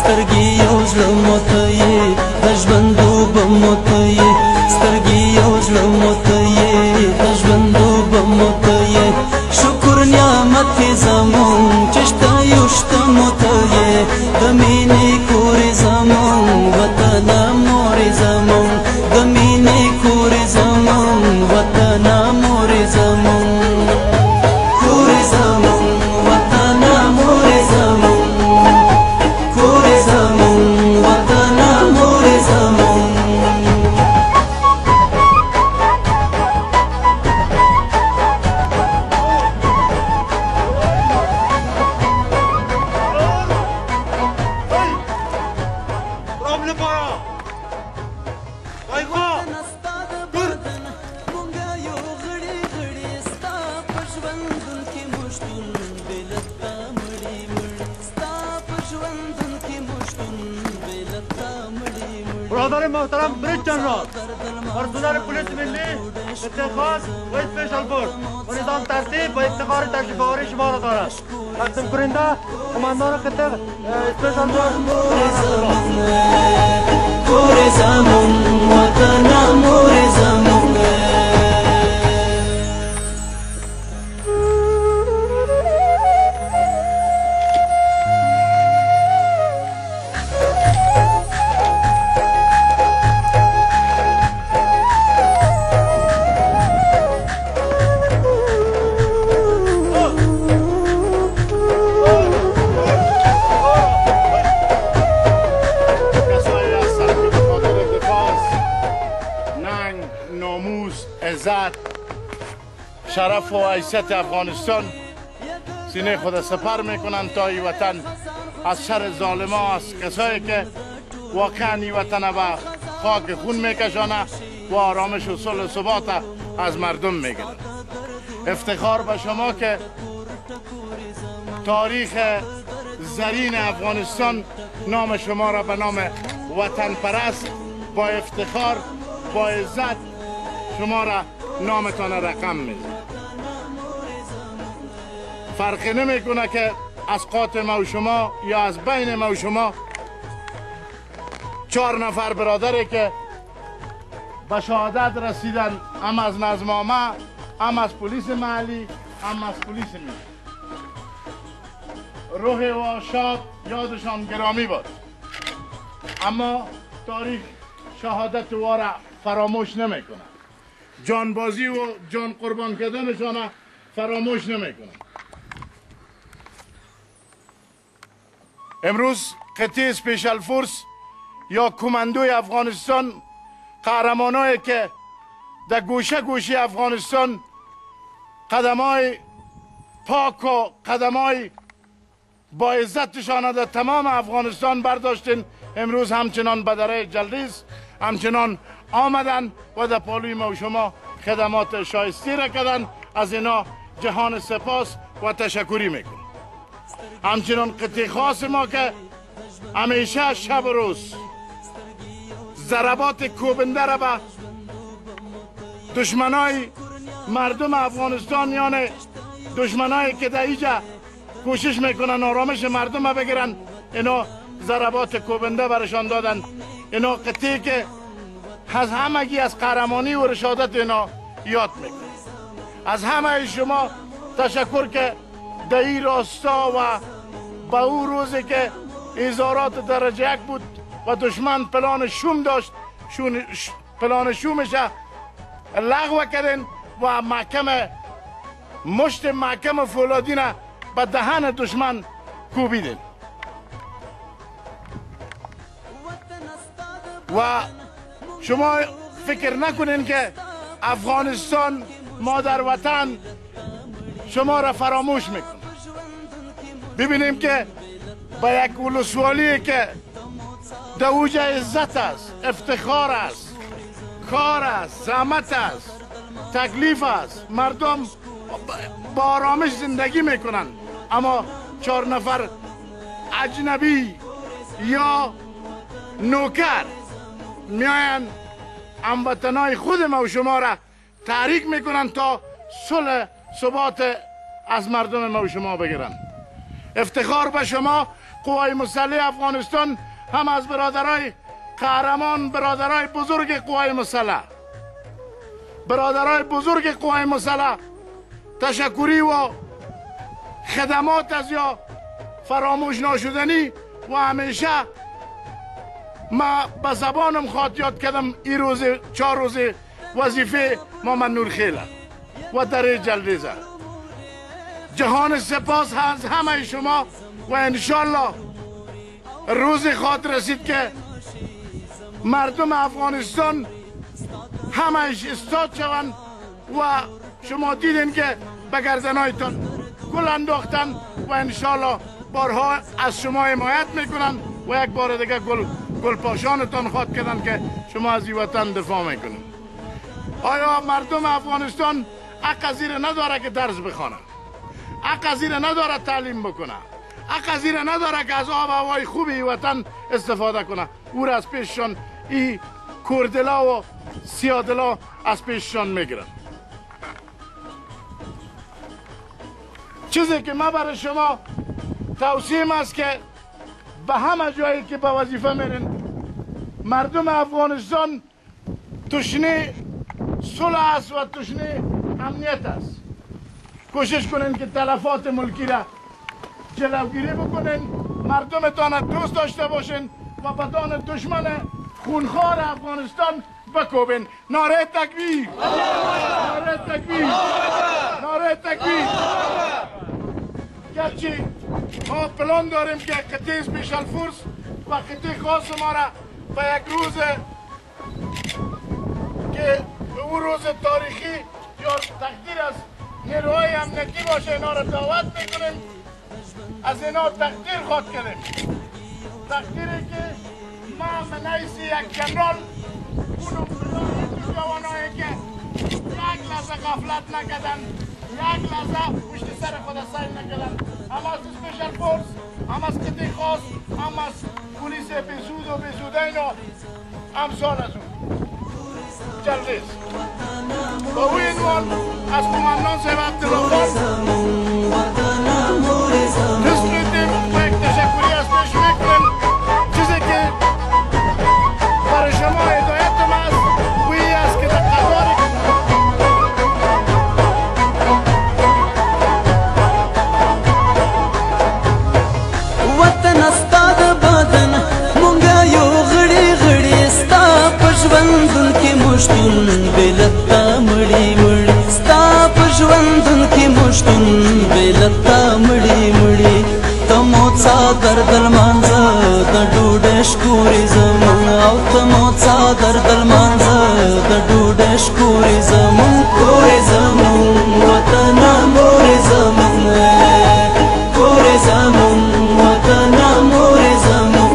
سترګې یو زړه موته یې د ژوندوبه موته یې سترګې یو زړه موته یې د ژوندوبه موته یې شکر نعمت یې زمون چې شته یو شته موته یې د مینې کور یې زمون وطنه مور یې زمون د مینې کور یې زمون وطنه مور یې زمون کور یې زمون وطنه مور یې زمون کور یې زمون وطنه مور یې زمون برادر محترم بریج جنرال پرسنل پلیس ملی اتخاذ و اسپیشل فورس و نظام ترتیب و افتخار تشریف آوری شما را دارد. تقدیم کننده کماندان خطه اسپیشل فورس کور زمون وطن مور زمون عزت شرف و حیثیت افغانستان سینه خود سپر میکنند تا این وطن از شر ظالما است کسایی که واقعا این وطن به خاک خون میکشانه و آرامش و صلح و ثبات از مردم میگیرند. افتخار به شما که تاریخ زرین افغانستان نام شما را به نام وطن پرست با افتخار با عزت شما را نامتان رقم میزن. فرقی نمیکنه که از قاط ما و شما یا از بین ما و شما 4 نفر برادری که به شهادت رسیدن، هم از نظمنامه، هم از پلیس محلی، هم از پلیس ملی. روح و شاد یادشان گرامی باد. اما تاریخ شهادت او را فراموش نمیکنه. جانبازی و جان قربان کردنشان فراموش نمیکنه. امروز قطعه اسپیشل فورس یا کماندوی افغانستان قهرمانایی که در گوشه گوشه افغانستان قدمای پاک و قدمای با عزتشان در تمام افغانستان برداشتین، امروز همچنان به دره جلریز همچنان آمدن و در پالوی ما و شما خدمات شایسته را کردن. از اینا جهان سپاس و تشکری میکنم. همچنان قطعه خاص ما که همیشه شب و روز ضربات کوبنده را به دشمنای مردم افغانستان، یعنی دشمنایی که در اینجا کوشش میکنن آرامش مردم را بگیرن، اینا ضربات کوبنده برشان دادن. اینا قطعه که از همگی از قهرمانی و رشادت اینا یاد میکنه. از همه شما تشکر که در این راستا و به او روزی که ایزارات درجه 1 بود و دشمن پلان شوم داشت، پلان شومش لغو کردن و مشت محکم فولادی را به دهن دشمن کوبیدن. و شما فکر نکنین که افغانستان مادر وطن شما را فراموش میکنه. ببینیم که با یک ولسوالی که در اوج عزت است، افتخار است، کار است، زحمت است، تکلیف است، مردم با آرامش زندگی میکنن، اما 4 نفر اجنبی یا نوکر میاین هموطنای خود ما و شما را تحریک میکنن تا صلح ثبات از مردم ما و شما بگیرن. افتخار به شما قوای مسلح افغانستان، هم از برادرای قهرمان، برادرای بزرگ قوای مسلح، برادرای بزرگ قوای مسلح تشکری و خدمات از یا فراموش ناشدنی و همیشه ما به زبانم خواد یاد کردم این روز 4 روز وظیفه محمد نورخیل و در جلریزه. جهان سپاس از همه شما و انشالله روزی خواهد رسید که مردم افغانستان همهش استاد شوند و شما دیدین که به گردنهایتان گل انداختن و انشالله بارها از شما حمایت میکنن و یک بار دیگه گل پاشانتان خواد کردن که شما از این وطن دفاع میکنن. آیا مردم افغانستان حق از این نداره که درس بخونه؟ حق از این نداره تعلیم بکنه؟ حق از این نداره که از آب و هوای خوب این وطن استفاده کنه؟ او را از پیششان این کوردلا و سیادلا از پیششان میگیرن. چیزی که ما برای شما توصیم است که به همه جایی که به وظیفه میرین مردم افغانستان تشنه صلح است و تشنه امنیت است. کوشش کنین که تلفات ملکی را جلوگیری بکنین، مردمتان دوست داشته باشین و بدان دشمن خونخوار افغانستان بکوبین. نعره تکبیر! نعره تکبیر! نعره تکبیر! گرچه ما پلان داریم که قطعه سپیشل فورس و قطعه خاص ما را به یک روز که اون روز تاریخی یا تقدیر است نیروهای امنیتی باشه اینا را دعوت میکنیم. از اینا تقدیر خواهد کردیم، تقدیری که ما به حیث یک جنرال اونو جوانایی که یک لحظه غفلت نکردن، یک لحظه پشت سر خود سیر نکردن، هم از سپیشل فورس، هم از قطعه خاص، هم از پلیس بزود و بزودین و امثال از اون جلدیز با او عنوان از قماندان صاحب عبدالله حس میدیم و یک تشکری از پیش میکنیم. چیزی که برای شما هدایت است وی است که در قطاری وطن استاد بدن مونږه یو غړي غړي ستا په ژوندون کې مشتون بلتا مړی مړی ستا په ژوندون کې مشتون بلتا مړی مړی تمو څادر دل مانځه د ډوډۍ شکورې زمون او تمو څادر دل مانځه د ډوډۍ شکورې زمون کورې زمون وطن مورې زمون کورې زمون وطن مورې زمون.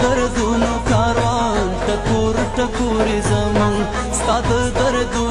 دردونو کاروان ټکور ټکور زمون ستاد دردونو